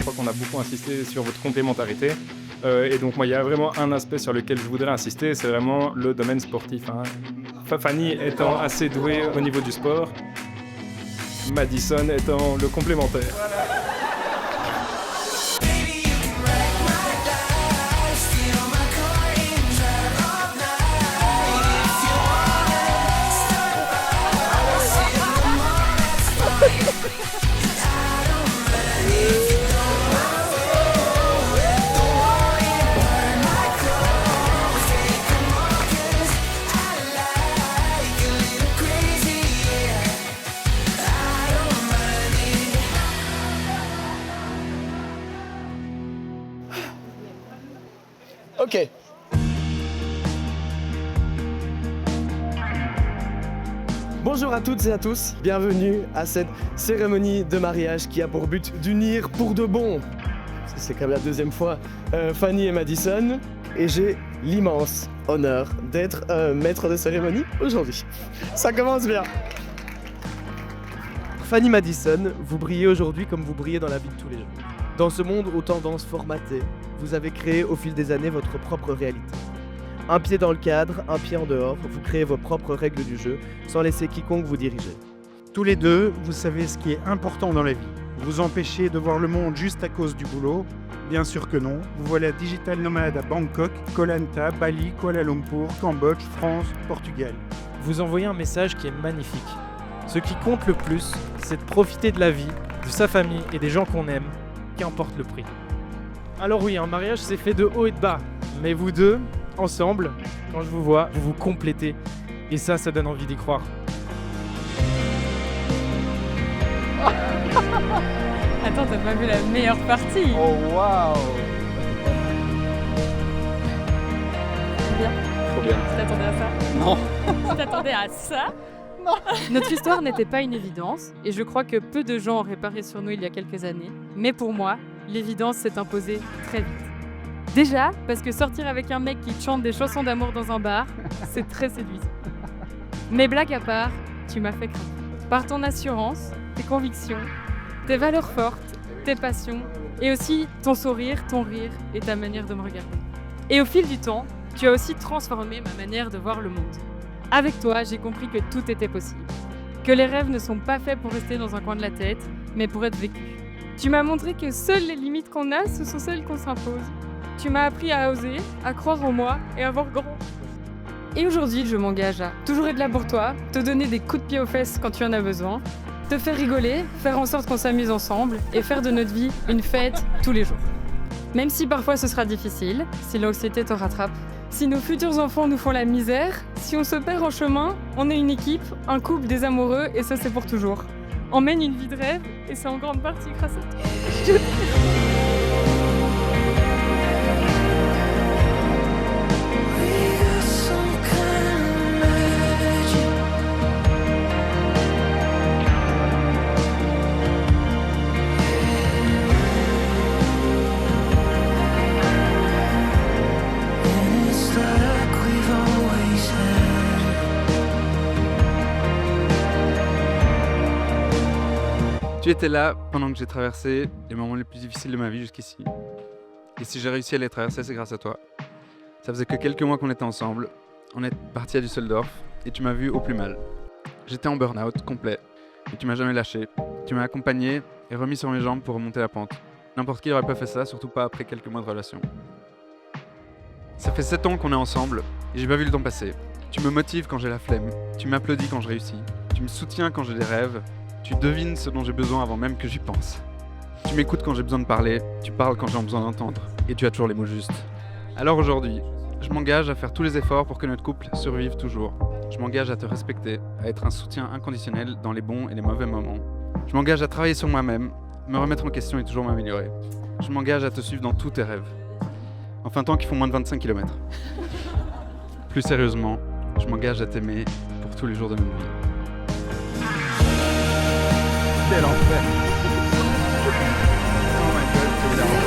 Je crois qu'on a beaucoup insisté sur votre complémentarité. Et donc, moi, il y a vraiment un aspect sur lequel je voudrais insister, c'est vraiment le domaine sportif. Fanny étant assez douée au niveau du sport, Madison étant le complémentaire. Ok. Bonjour à toutes et à tous, bienvenue à cette cérémonie de mariage qui a pour but d'unir pour de bon. C'est quand même la deuxième fois Fanny et Madison, et j'ai l'immense honneur d'être maître de cérémonie aujourd'hui. Ça commence bien. Fanny Madison, vous brillez aujourd'hui comme vous brillez dans la vie de tous les jours. Dans ce monde aux tendances formatées, vous avez créé au fil des années votre propre réalité. Un pied dans le cadre, un pied en dehors, vous créez vos propres règles du jeu, sans laisser quiconque vous diriger. Tous les deux, vous savez ce qui est important dans la vie. Vous empêchez de voir le monde juste à cause du boulot. Bien sûr que non. Vous voilà digital nomade à Bangkok, Koh Lanta, Bali, Kuala Lumpur, Cambodge, France, Portugal. Vous envoyez un message qui est magnifique. Ce qui compte le plus, c'est de profiter de la vie, de sa famille et des gens qu'on aime, qu'importe le prix. Alors oui, un mariage c'est fait de haut et de bas, mais vous deux, ensemble, quand je vous vois, vous vous complétez. Et ça donne envie d'y croire. Attends, t'as pas vu la meilleure partie? Oh waouh! Bien. Trop bien. Tu t'attendais à ça? Non. Tu t'attendais à ça? Non. Notre histoire n'était pas une évidence, et je crois que peu de gens auraient parié sur nous il y a quelques années. Mais pour moi, l'évidence s'est imposée très vite. Déjà, parce que sortir avec un mec qui te chante des chansons d'amour dans un bar, c'est très séduisant. Mais blague à part, tu m'as fait craquer. Par ton assurance, tes convictions, tes valeurs fortes, tes passions, et aussi ton sourire, ton rire et ta manière de me regarder. Et au fil du temps, tu as aussi transformé ma manière de voir le monde. Avec toi, j'ai compris que tout était possible. Que les rêves ne sont pas faits pour rester dans un coin de la tête, mais pour être vécus. Tu m'as montré que seules les limites qu'on a, ce sont celles qu'on s'impose. Tu m'as appris à oser, à croire en moi et à voir grand. Et aujourd'hui, je m'engage à toujours être là pour toi, te donner des coups de pied aux fesses quand tu en as besoin, te faire rigoler, faire en sorte qu'on s'amuse ensemble et faire de notre vie une fête tous les jours. Même si parfois ce sera difficile, si l'anxiété te rattrape, si nos futurs enfants nous font la misère, si on se perd en chemin, on est une équipe, un couple, des amoureux et ça c'est pour toujours. On mène une vie de rêve et c'est en grande partie grâce à toi. Tu étais là pendant que j'ai traversé les moments les plus difficiles de ma vie jusqu'ici. Et si j'ai réussi à les traverser, c'est grâce à toi. Ça faisait que quelques mois qu'on était ensemble. On est parti à Düsseldorf et tu m'as vu au plus mal. J'étais en burn-out complet, mais tu m'as jamais lâché. Tu m'as accompagné et remis sur mes jambes pour remonter la pente. N'importe qui n'aurait pas fait ça, surtout pas après quelques mois de relation. Ça fait 7 ans qu'on est ensemble et j'ai pas vu le temps passer. Tu me motives quand j'ai la flemme, tu m'applaudis quand je réussis, tu me soutiens quand j'ai des rêves, tu devines ce dont j'ai besoin avant même que j'y pense. Tu m'écoutes quand j'ai besoin de parler, tu parles quand j'ai besoin d'entendre, et tu as toujours les mots justes. Alors aujourd'hui, je m'engage à faire tous les efforts pour que notre couple survive toujours. Je m'engage à te respecter, à être un soutien inconditionnel dans les bons et les mauvais moments. Je m'engage à travailler sur moi-même, me remettre en question et toujours m'améliorer. Je m'engage à te suivre dans tous tes rêves. Enfin, tant qu'ils font moins de 25 km. Plus sérieusement, je m'engage à t'aimer pour tous les jours de notre vie. Quel enfer! Oh my god, c'est énorme.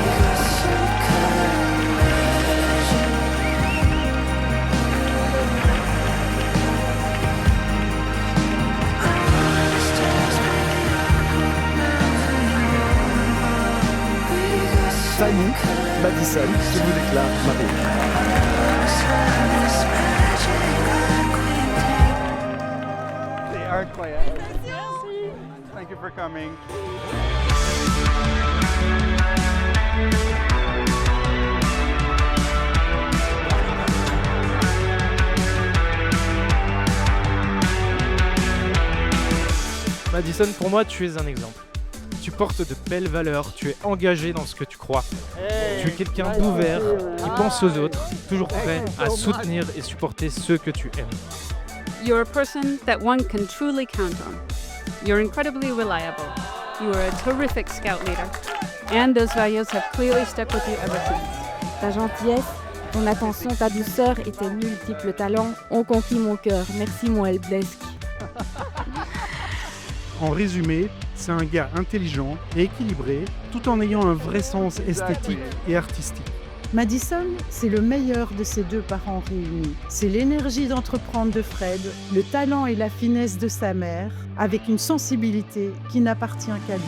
Fanny, Madison, je vous déclare mariée. They are quiet. Thank you for coming. Madison, pour moi, tu es un exemple. Tu portes de belles valeurs, tu es engagé dans ce que tu crois. Tu es quelqu'un d'ouvert, qui pense aux autres, toujours prêt à soutenir et supporter ceux que tu aimes. You're a person that one can truly count on. You're incredibly reliable. You are a terrific scout leader. And those values have clearly stuck with you ever since. Ta gentillesse, ton attention, ta douceur et tes multiples talents ont conquis mon cœur. Merci mon Elblesk. En résumé, c'est un gars intelligent et équilibré, tout en ayant un vrai sens esthétique et artistique. Madison, c'est le meilleur de ses deux parents réunis. C'est l'énergie d'entreprendre de Fred, le talent et la finesse de sa mère, avec une sensibilité qui n'appartient qu'à lui.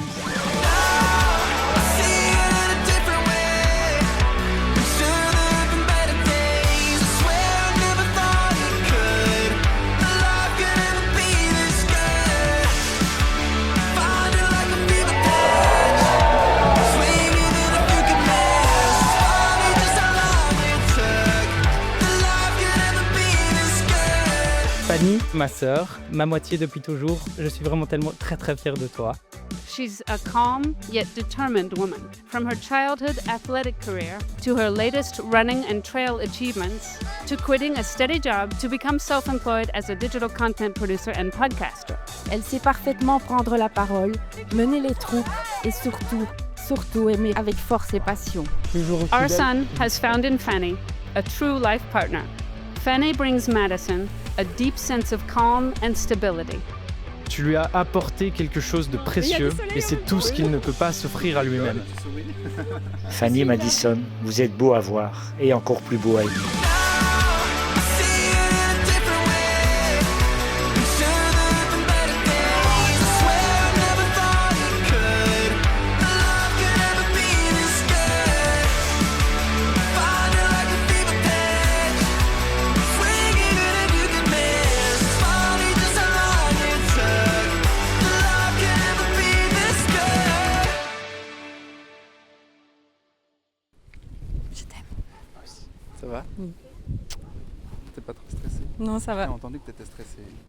Fanny, ma sœur, ma moitié depuis toujours, je suis vraiment tellement très fier de toi. She's a calm yet determined woman. From her childhood athletic career to her latest running and trail achievements to quitting a steady job to become self-employed as a digital content producer and podcaster. Elle sait parfaitement prendre la parole, mener les troupes et surtout aimer avec force et passion. Our son has found in Fanny a true life partner. Fanny brings Madison a deep sense of calm and stability. Tu lui as apporté quelque chose de précieux et c'est tout ce qu'il ne peut pas s'offrir à lui-même. Fanny et Madison, vous êtes beaux à voir et encore plus beaux à aimer. Ça va? T'es pas trop stressé? Non, ça va. J'ai entendu que t'étais stressé.